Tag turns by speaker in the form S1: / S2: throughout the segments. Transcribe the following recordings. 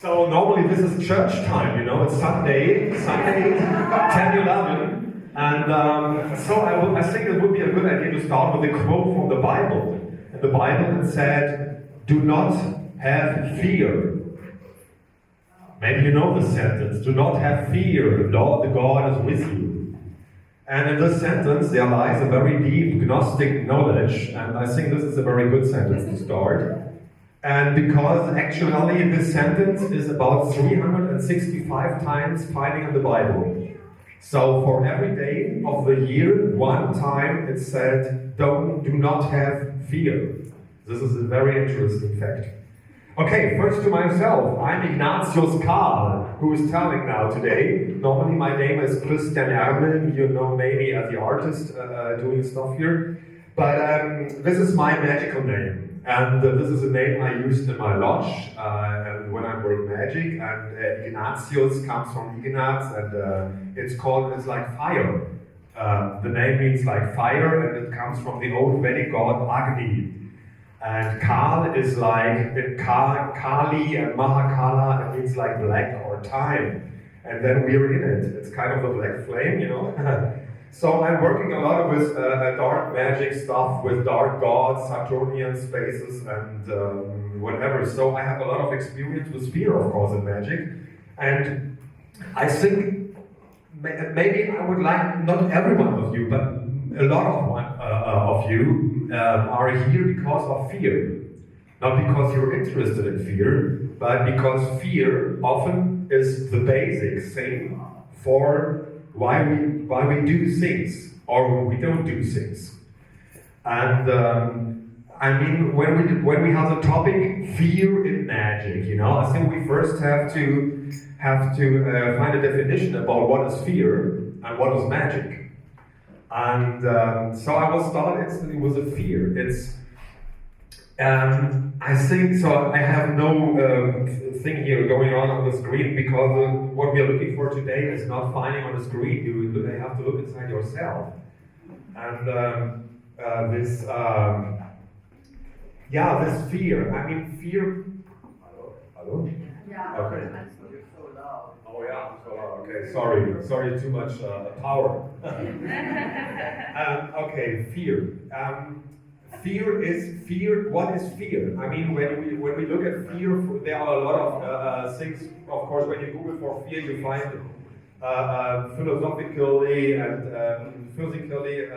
S1: So normally this is church time, you know, it's Sunday 10:11, and so I think it would be a good idea to start with a quote from the Bible. In the Bible it said, "Do not have fear." Maybe you know this sentence, "Do not have fear, the Lord, the God is with you." And in this sentence there lies a very deep Gnostic knowledge, and I think this is a very good sentence to start. And because actually this sentence is about 365 times finding in the Bible. So for every day of the year, one time it said, do not have fear. This is a very interesting fact. Okay, first to myself, I'm Ignatius Kal, who is telling now today. Normally my name is Christian Ermeln, you know maybe as the artist doing stuff here. But this is my magical name. And this is a name I used in my lodge and when I work magic. And Ignatius comes from Ignaz, and it's like fire. The name means like fire, and it comes from the old Vedic god Agni. And Kal is like Kali and Mahakala, it means like black or time. And then we're in it. It's kind of a black flame, you know. So I'm working a lot with dark magic stuff, with dark gods, Saturnian spaces, and whatever. So I have a lot of experience with fear, of course, in magic. And I think maybe I would like, not every one of you, but a lot of you are here because of fear. Not because you're interested in fear, but because fear often is the basic thing for why we do things or we don't do things. And I mean, when we have the topic fear in magic, you know, I think we first have to find a definition about what is fear and what is magic. And so I will start instantly with a fear. It's I think so. I have no thing here going on the screen because what we are looking for today is not finding on the screen. You have to look inside yourself. And this fear. I mean, fear. Hello?
S2: Yeah.
S1: Okay.
S2: You're so loud.
S1: Oh yeah, so loud. Okay, sorry, too much power. Okay, fear. Fear is fear. What is fear? I mean, when we look at fear, there are a lot of things. Of course, when you Google for fear, you find philosophically and physically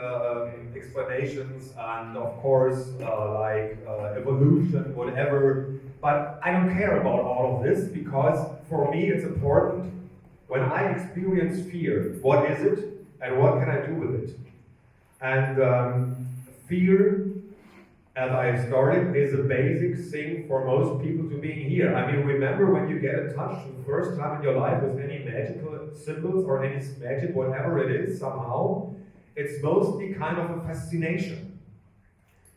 S1: explanations, and of course, like evolution, whatever. But I don't care about all of this because for me, it's important. When I experience fear, what is it, and what can I do with it? And fear, as I started, is a basic thing for most people to being here. I mean, remember when you get in touch the first time in your life with any magical symbols or any magic, whatever it is, somehow, it's mostly kind of a fascination.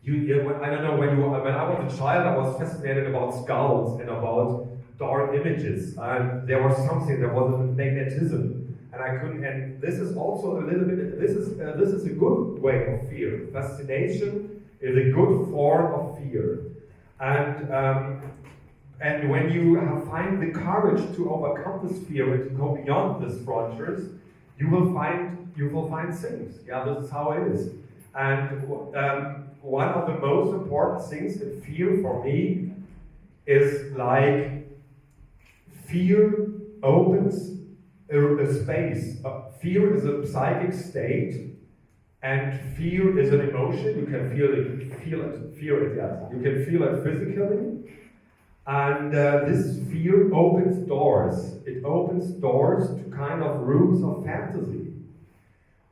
S1: I don't know, when I was a child, I was fascinated about skulls and about dark images. And there was something, there was a magnetism. And I couldn't, and this is also a little bit, this is a good way of fear. Fascination is a good form of fear. And when you find the courage to overcome this fear and to go beyond these frontiers, you will find things. Yeah, this is how it is. And one of the most important things in fear for me is like fear opens a space. Fear is a psychic state. And fear is an emotion. You can feel it, yes. You can feel it physically. And this fear opens doors. It opens doors to kind of rooms of fantasy.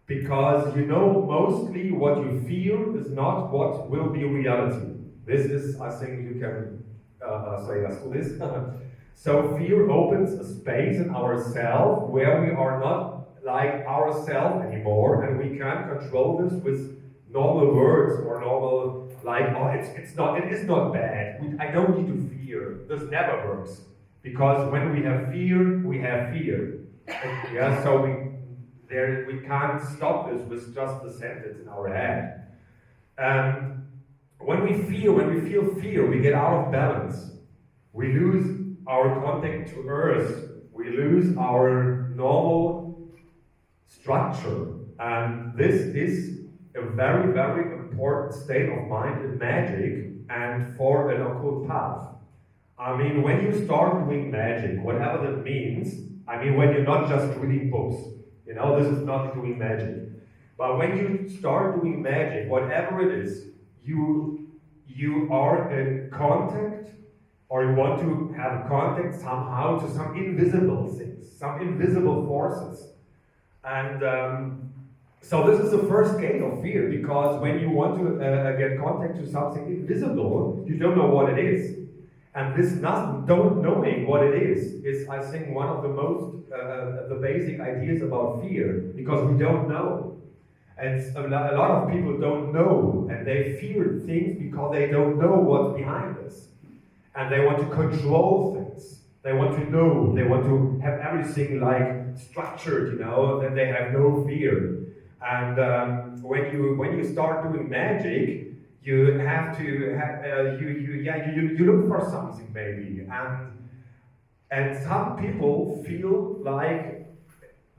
S1: Because you know, mostly what you feel is not what will be reality. This is, I think you can say yes to this. So fear opens a space in ourselves where we are not like ourselves anymore, and we can't control this with normal words or normal, like, oh, it is not bad. I don't need to fear. This never works. Because when we have fear, we have fear. Yeah, so we can't stop this with just the sentence in our head. When we feel fear, we get out of balance. We lose our contact to Earth, we lose our normal structure. And this is a very, very important state of mind in magic and for an occult path. I mean, when you start doing magic, whatever that means, I mean, when you're not just reading books, you know, this is not doing magic. But when you start doing magic, whatever it is, you are in contact, or you want to have contact somehow to some invisible things, some invisible forces. And so this is the first gate of fear, because when you want to get contact to something invisible, you don't know what it is. And this not knowing what it is, I think, one of the most, the basic ideas about fear, because we don't know. And a lot of people don't know, and they fear things because they don't know what's behind this. And they want to control things. They want to know, they want to have everything like structured, you know, then they have no fear. And when you start doing magic, you have to have, you look for something maybe, and some people feel like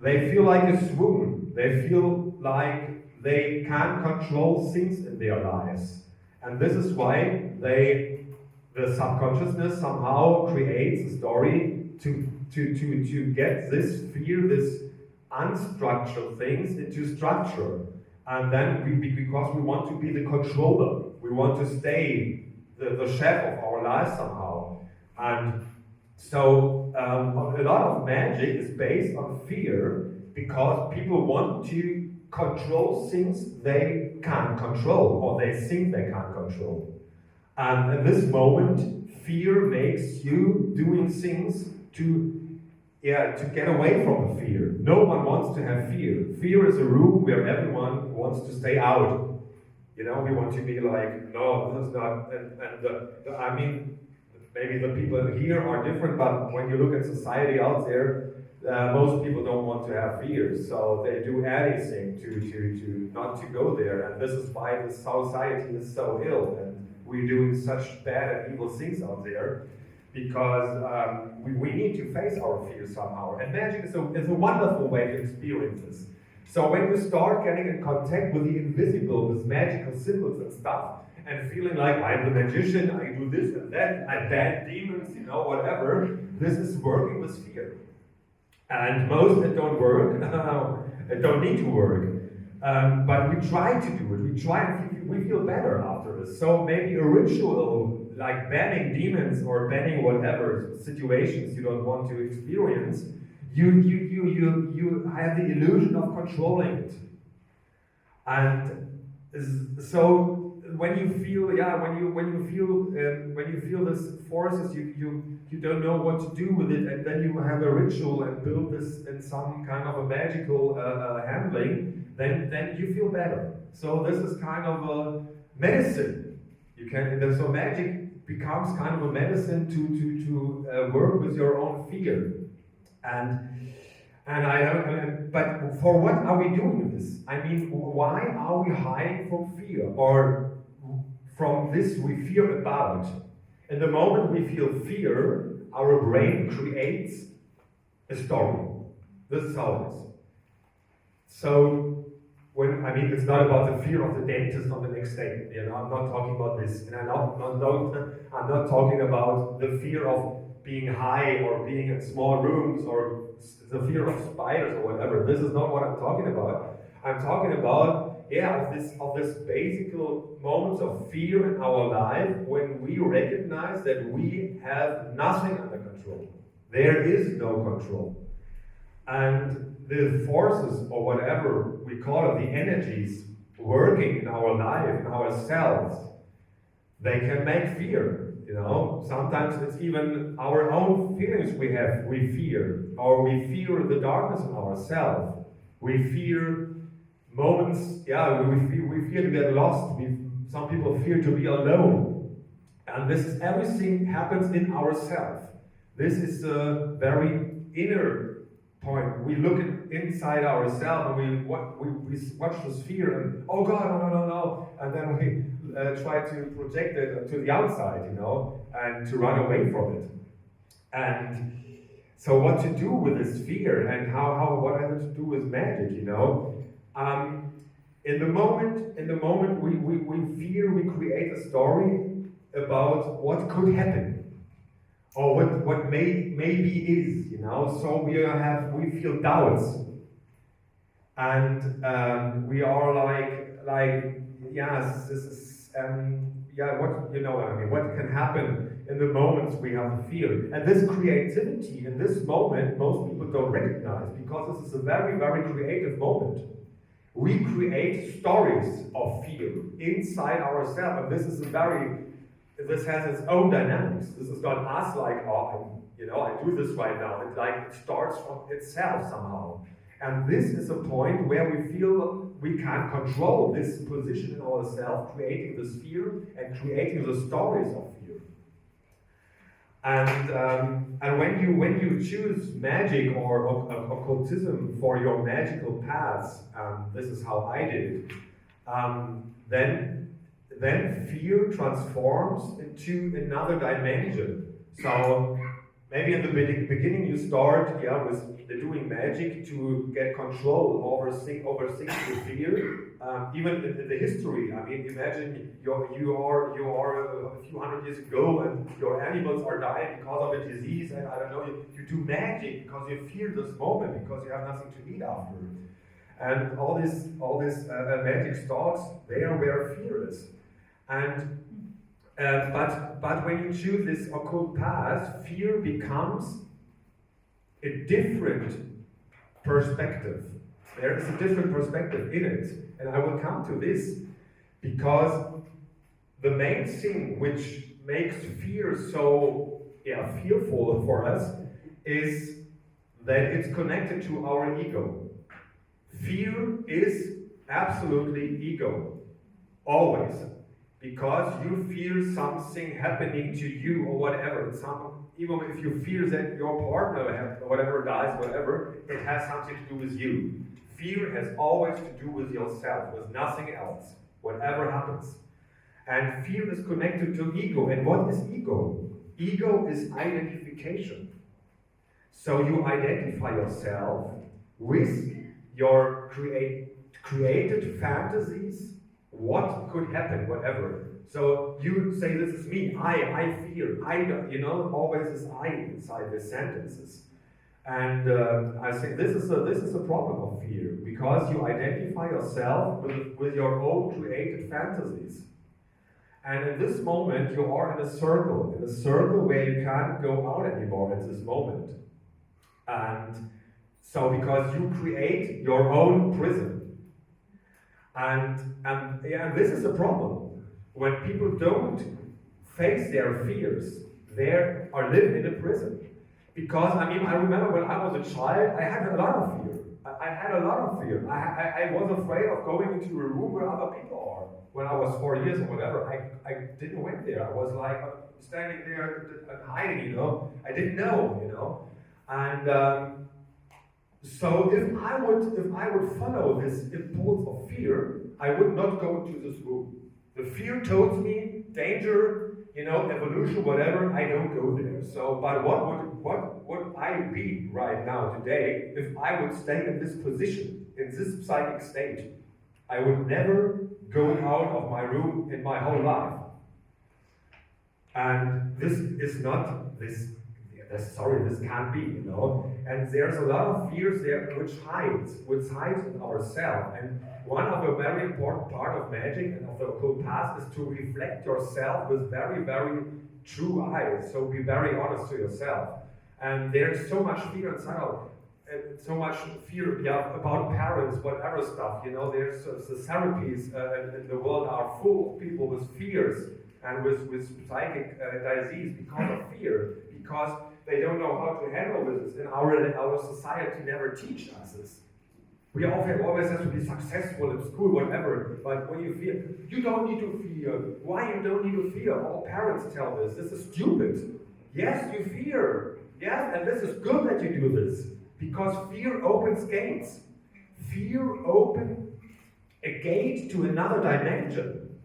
S1: a swoon. They feel like they can't control things in their lives, and this is why the subconsciousness somehow creates a story to get this fear, this unstructured things into structure. And then because we want to be the controller, we want to stay the chef of our lives somehow. And so a lot of magic is based on fear, because people want to control things they can't control, or they think they can't control. And at this moment, fear makes you doing things to get away from the fear. No one wants to have fear. Fear is a room where everyone wants to stay out. You know, we want to be like, no, this is not. And I mean, maybe the people here are different, but when you look at society out there, most people don't want to have fear, so they do anything to not to go there. And this is why the society is so ill, and we're doing such bad and evil things out there. Because we need to face our fears somehow. And magic is a wonderful way to experience this. So when you start getting in contact with the invisible, with magical symbols and stuff, and feeling like I'm the magician, I do this and that, I ban demons, you know, whatever, this is working with fear. And most that don't work, don't need to work. But we try to do it. We feel better after this. So maybe a ritual, like banning demons or banning whatever situations you don't want to experience, you have the illusion of controlling it. And so when you feel this forces, you don't know what to do with it, and then you have a ritual and build this in some kind of a magical handling, then you feel better. So this is kind of a medicine. So magic becomes kind of a medicine to work with your own fear. But for what are we doing this? I mean, why are we hiding from fear, or from this we fear about? In the moment we feel fear, our brain creates a story. This is how it is. So it's not about the fear of the dentist on the next day. You know, I'm not talking about this, and I'm not talking about the fear of being high or being in small rooms or the fear of spiders or whatever. This is not what I'm talking about. I'm talking about of this basic moments of fear in our life when we recognize that we have nothing under control. There is no control. And the forces, or whatever we call it, the energies working in our life, in ourselves, they can make fear. You know, sometimes it's even our own feelings we fear, or we fear the darkness in ourselves. We fear moments, we fear to get lost. Some people fear to be alone. And everything happens in ourselves. This is a very inner point. We look inside ourselves and we watch this fear and, oh God, no. And then we try to project it to the outside, you know, and to run away from it. And so what to do with this fear, and what has it to do with magic, you know? In the moment we fear, we create a story about what could happen, or what maybe is, you know. So we feel doubts, and we are like yes, this is what, you know what I mean, what can happen in the moments we have the fear. And this creativity in this moment, most people don't recognize, because this is a very, very creative moment. We create stories of fear inside ourselves, and this has its own dynamics. This is not us like, oh, I do this right now. It starts from itself somehow. And this is a point where we feel we can't control this position in ourselves, creating this fear and creating the stories of fear. And when you choose magic or occultism for your magical paths, this is how I did it, then fear transforms into another dimension. So maybe in the beginning you start with doing magic to get control over things with fear. Even in the history, I mean, imagine you are a few hundred years ago, and your animals are dying because of a disease, and I don't know, you do magic because you fear this moment, because you have nothing to eat after. And all this magic starts there where fear is. And but when you choose this occult path, fear becomes a different perspective. There is a different perspective in it, and I will come to this, because the main thing which makes fear so fearful for us is that it's connected to our ego. Fear is absolutely ego, always. Because you fear something happening to you or whatever. Even if you fear that your partner or whatever dies, whatever, it has something to do with you. Fear has always to do with yourself, with nothing else, whatever happens. And fear is connected to ego. And what is ego? Ego is identification. So you identify yourself with your created fantasies. What could happen, whatever. So you say, this is me, I fear, always is I inside the sentences. And I think this is a problem of fear, because you identify yourself with your own created fantasies. And in this moment, you are in a circle where you can't go out anymore at this moment. And so, because you create your own prison. And this is a problem. When people don't face their fears, they are living in a prison. Because, I remember when I was a child, I had a lot of fear. I was afraid of going into a room where other people are. When I was 4 years or whatever, I didn't went there. I was like standing there and hiding, I didn't know, And so if I would follow this impulse of fear, I would not go into this room. The fear told me danger, evolution, whatever. I don't go there. So, but what would I be right now today if I would stay in this position, in this psychic state? I would never go out of my room in my whole life. And this is not this. This can't be, And there's a lot of fears there which hides in ourselves. And one of a very important part of magic and of the occult path is to reflect yourself with very, very true eyes. So be very honest to yourself. And there's so much fear inside of so much fear about parents, whatever stuff. There's the therapies in the world are full of people with fears and with psychic disease because of fear, because they don't know how to handle this. And our society never teaches us this. We always have to be successful in school, whatever. But when you fear, you don't need to fear. Why you don't need to fear? All parents tell this. This is stupid. Yes, you fear. Yes, and this is good that you do this. Because fear opens gates. Fear opens a gate to another dimension.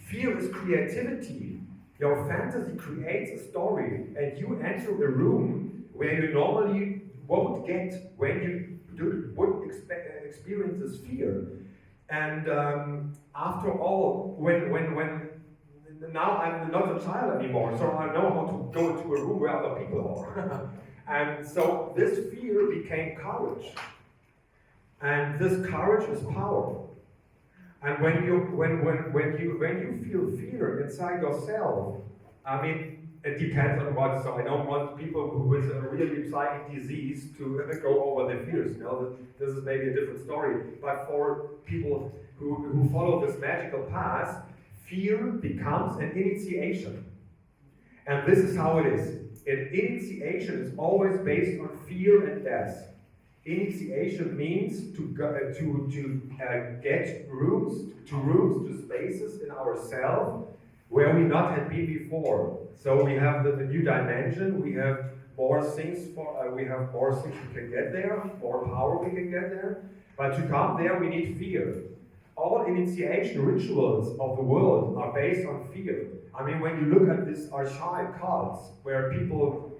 S1: Fear is creativity. Your fantasy creates a story, and you enter a room where you normally won't get when you would experience this fear. And after all, when now I'm not a child anymore, so I know how to go into a room where other people are. And so this fear became courage. And this courage is power. And when you feel fear inside yourself, I mean, it depends on what. So I don't want people with a really psychic disease to go over their fears. You know, this is maybe a different story. But for people who follow this magical path, fear becomes an initiation. And this is how it is. An initiation is always based on fear and death. Initiation means to get rooms, to spaces in ourselves where we not had been before. So we have the new dimension. We have more things we can get there, more power we can get there. But to come there, we need fear. All initiation rituals of the world are based on fear. I mean, when you look at these archaic cults, where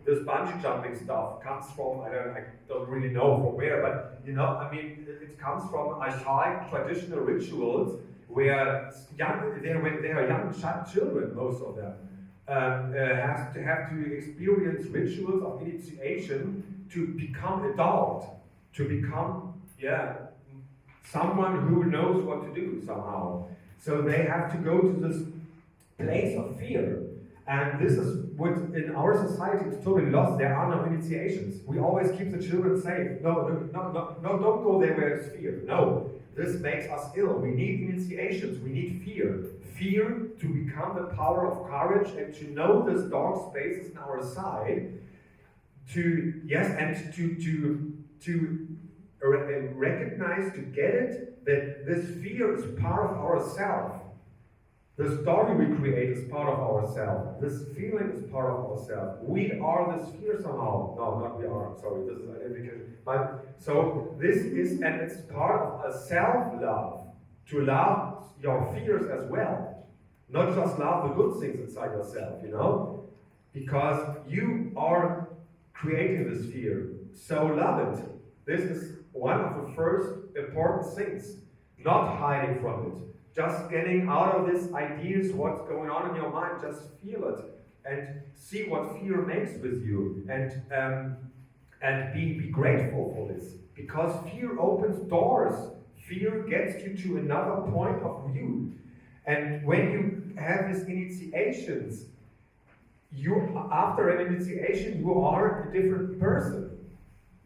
S1: this bungee jumping stuff comes from, I don't really know from where, but you know, I mean, it comes from archaic traditional rituals where when they are young children, most of them, have to experience rituals of initiation to become adult, to become, someone who knows what to do somehow. So they have to go to this place of fear. And this is what in our society is totally lost. There are no initiations. We always keep the children safe. No, don't go there where it's fear. No, this makes us ill. We need initiations. We need fear. Fear to become the power of courage and to know this dark spaces in our side. To recognize, to get it, that this fear is part of ourself. The story we create is part of ourselves. This feeling is part of ourselves. We are this fear somehow. No, not we are. Sorry, this is identification. But so this is, and it's part of a self-love. To love your fears as well. Not just love the good things inside yourself, you know? Because you are creating this fear. So love it. This is one of the first important things. Not hiding from it. Just getting out of these ideas, what's going on in your mind, just feel it and see what fear makes with you, and be grateful for this, because fear opens doors. Fear gets you to another point of view, and when you have these initiations, after an initiation you are a different person.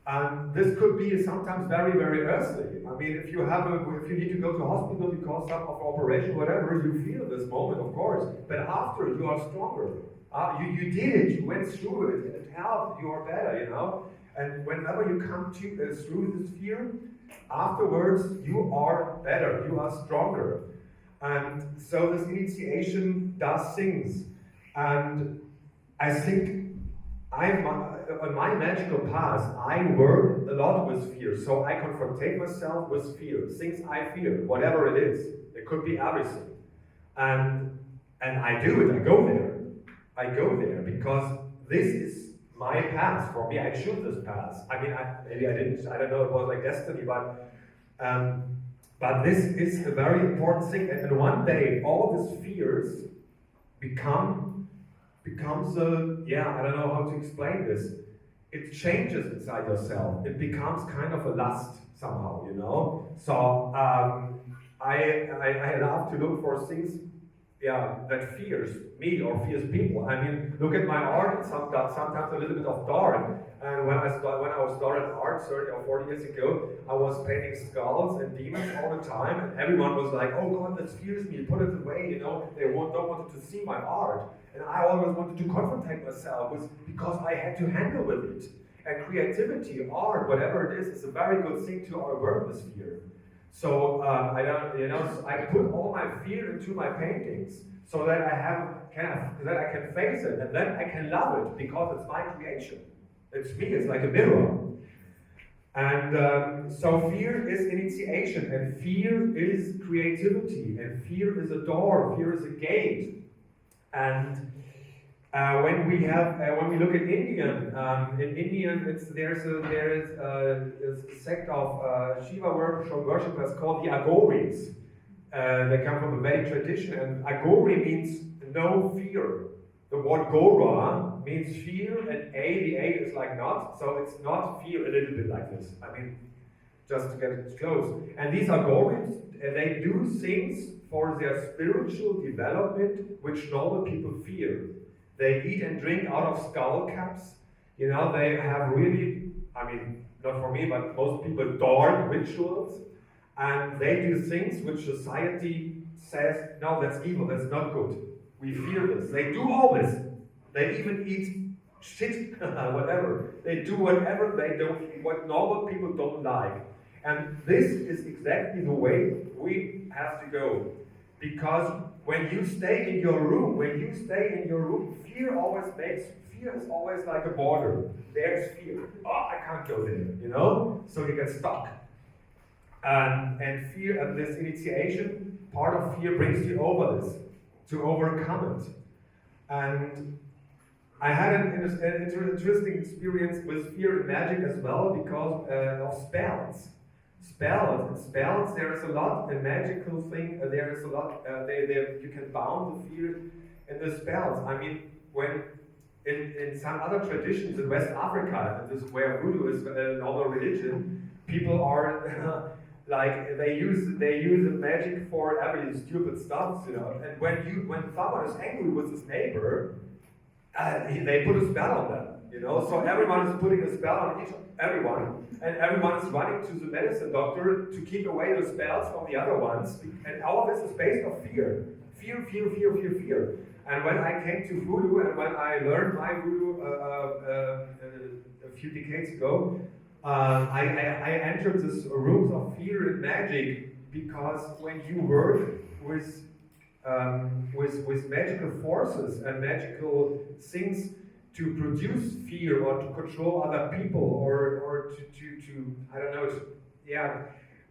S1: And this could be sometimes very, very earthly. I mean, if you need to go to hospital because of operation, whatever, you feel this moment, of course. But after, you are stronger. You did it. You went through it. It helped. You are better. You know. And whenever you come through this fear, afterwards you are better. You are stronger. And so this initiation does things. And I think on my magical path, I work a lot with fear. So I confrontate myself with fear, things I fear, whatever it is. It could be everything. And I do it, I go there because this is my path. For me, I choose this path. I mean, maybe I didn't, I don't know, it was like destiny, but this is a very important thing. And one day, all these fears becomes I don't know how to explain this. It changes inside yourself. It becomes kind of a lust somehow, you know. So I love to look for things, that fears me or fears people. I mean, look at my art. Sometimes a little bit of dark. And when I started art 30 or 40 years ago, I was painting skulls and demons all the time, and everyone was like, "Oh God, that scares me. Put it away." You know, they don't want to see my art, and I always wanted to confront myself because I had to handle with it. And creativity, art, whatever it is a very good thing to work with fear. So I put all my fear into my paintings so that I can face it, and then I can love it because it's my creation. It's me. It's like a mirror. And so fear is initiation, and fear is creativity, and fear is a door. Fear is a gate, and When we look at Indian, in Indian, there is a sect of Shiva worshippers called the Aghoris. They come from the Vedic tradition, and Aghori means no fear. The word Gora means fear, and the A is like not, so it's not fear, a little bit like this. I mean, just to get it close. And these Aghoris, they do things for their spiritual development which normal people fear. They eat and drink out of skull caps. You know, they have really, I mean, not for me, but most people, dark rituals. And they do things which society says, no, that's evil, that's not good. We fear this. They do all this. They even eat shit, whatever. They do whatever what normal people don't like. And this is exactly the way we have to go. Because when you stay in your room, fear is always like a border. There's fear. Oh, I can't go there, you know? So you get stuck. And fear, and this initiation, part of fear brings you over this, to overcome it. And I had an interesting experience with fear and magic as well, because of spells. Spells, there is a lot, a magical thing, there is a lot, you can bound the fear in the spells. I mean, when in some other traditions in West Africa, and this is where voodoo is a normal religion, people are like they use magic for every stupid stuff, you know. And when someone is angry with his neighbor, they put a spell on them, you know. So everyone is putting a spell on everyone, and everyone is running to the medicine doctor to keep away the spells from the other ones. And all of this is based on fear. Fear. And when I came to voodoo, and when I learned my voodoo a few decades ago, I entered this room of fear and magic, because when you work with magical forces and magical things to produce fear or to control other people or to I don't know,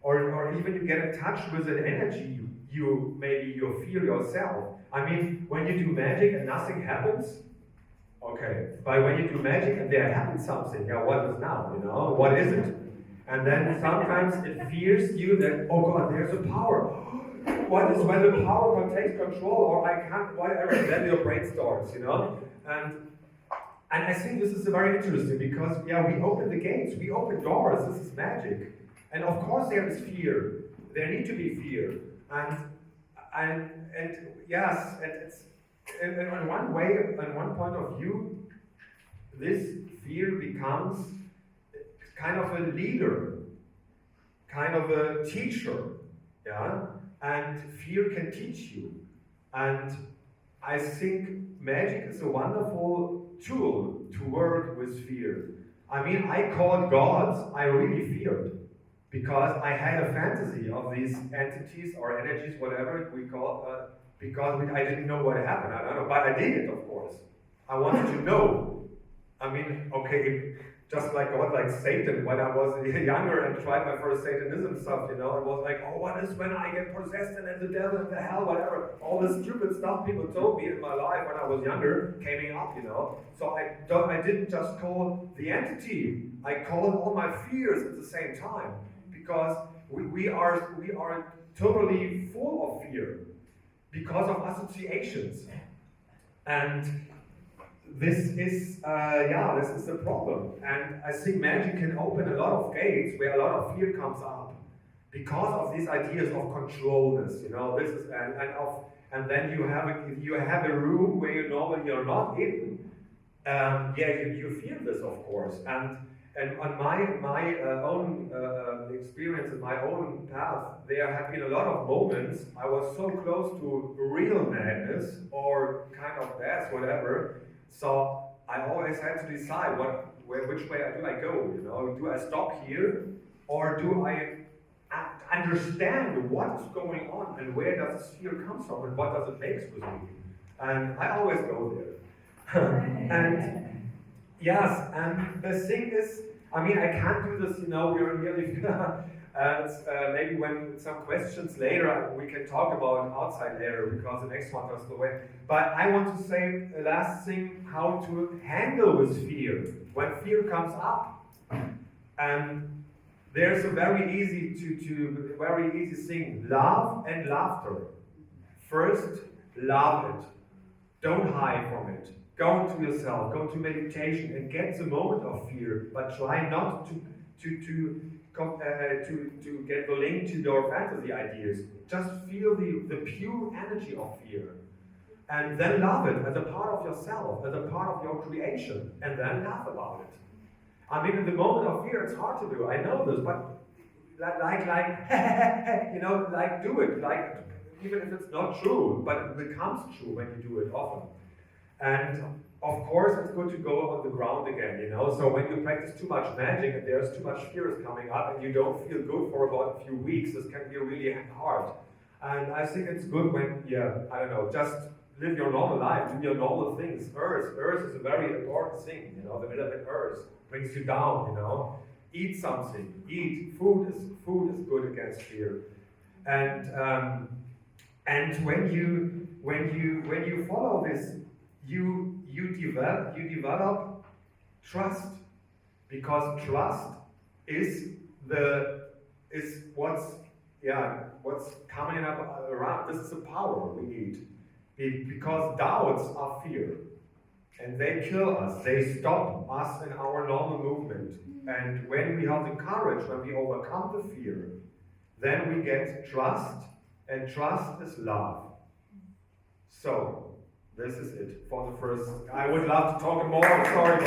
S1: or even you get in touch with an energy you fear yourself. I mean, when you do magic and nothing happens, okay, but when you do magic and there happens something, yeah, what is now, you know, what is it? And then sometimes it fears you that, oh God, there's a power. What is when the power takes control, or I can't, whatever, then your brain starts, you know? And I think this is very interesting, because, yeah, we open the gates, we open doors, this is magic. And of course there is fear, there need to be fear. And yes, and it's, and in one way, in one point of view, this fear becomes kind of a leader, kind of a teacher, yeah? And fear can teach you. And I think magic is a wonderful tool to work with fear. I mean, I called gods I really feared, because I had a fantasy of these entities or energies, whatever we call it, because I didn't know what happened. I don't know, but I did it, of course. I wanted to know. I mean, okay, just like God, like Satan, when I was younger and tried my first Satanism stuff, you know, it was like, oh, what is when I get possessed and then the devil and the hell, whatever. All this stupid stuff people told me in my life when I was younger came up, you know. So I didn't just call the entity, I called all my fears at the same time, because we are totally full of fear because of associations. And this is the problem. And I think magic can open a lot of gates where a lot of fear comes up because of these ideas of controlness, you know. This is and then you have a room where you're not in. You feel this, of course. And on my own experience and my own path, there have been a lot of moments I was so close to real madness or kind of death, whatever. So I always had to decide which way do I go, you know? Do I stop here, or do I understand what is going on and where does this fear come from and what does it make with me? And I always go there. And yes, and the thing is,
S2: I mean, I can't do this, we're nearly, and maybe when some questions later, we can talk about outside later, because the next one goes away. But I want to say a last thing, how to handle with fear, when fear comes up. There's a very easy thing, love and laughter. First, love it. Don't hide from it. Go into yourself, go to meditation and get the moment of fear, but try not to get the link to your fantasy ideas. Just feel the pure energy of fear. And then love it as a part of yourself, as a part of your creation, and then laugh about it. I mean, in the moment of fear, it's hard to do. I know this, but do it. Even if it's not true, but it becomes true when you do it often. And of course, it's good to go on the ground again, So when you practice too much magic and there's too much fears coming up and you don't feel good for about a few weeks, this can be really hard. And I think it's good when, just live your normal life, do your normal things. Earth is a very important thing, the element earth brings you down, Eat something, food is good against fear. And when you follow this, you develop trust, because trust is what's coming up around. This is the power we need, because doubts are fear, and they kill us. They stop us in our normal movement. And when we have the courage, when we overcome the fear, then we get trust, and trust is love. So, this is it for the first. I would love to talk more. Sorry.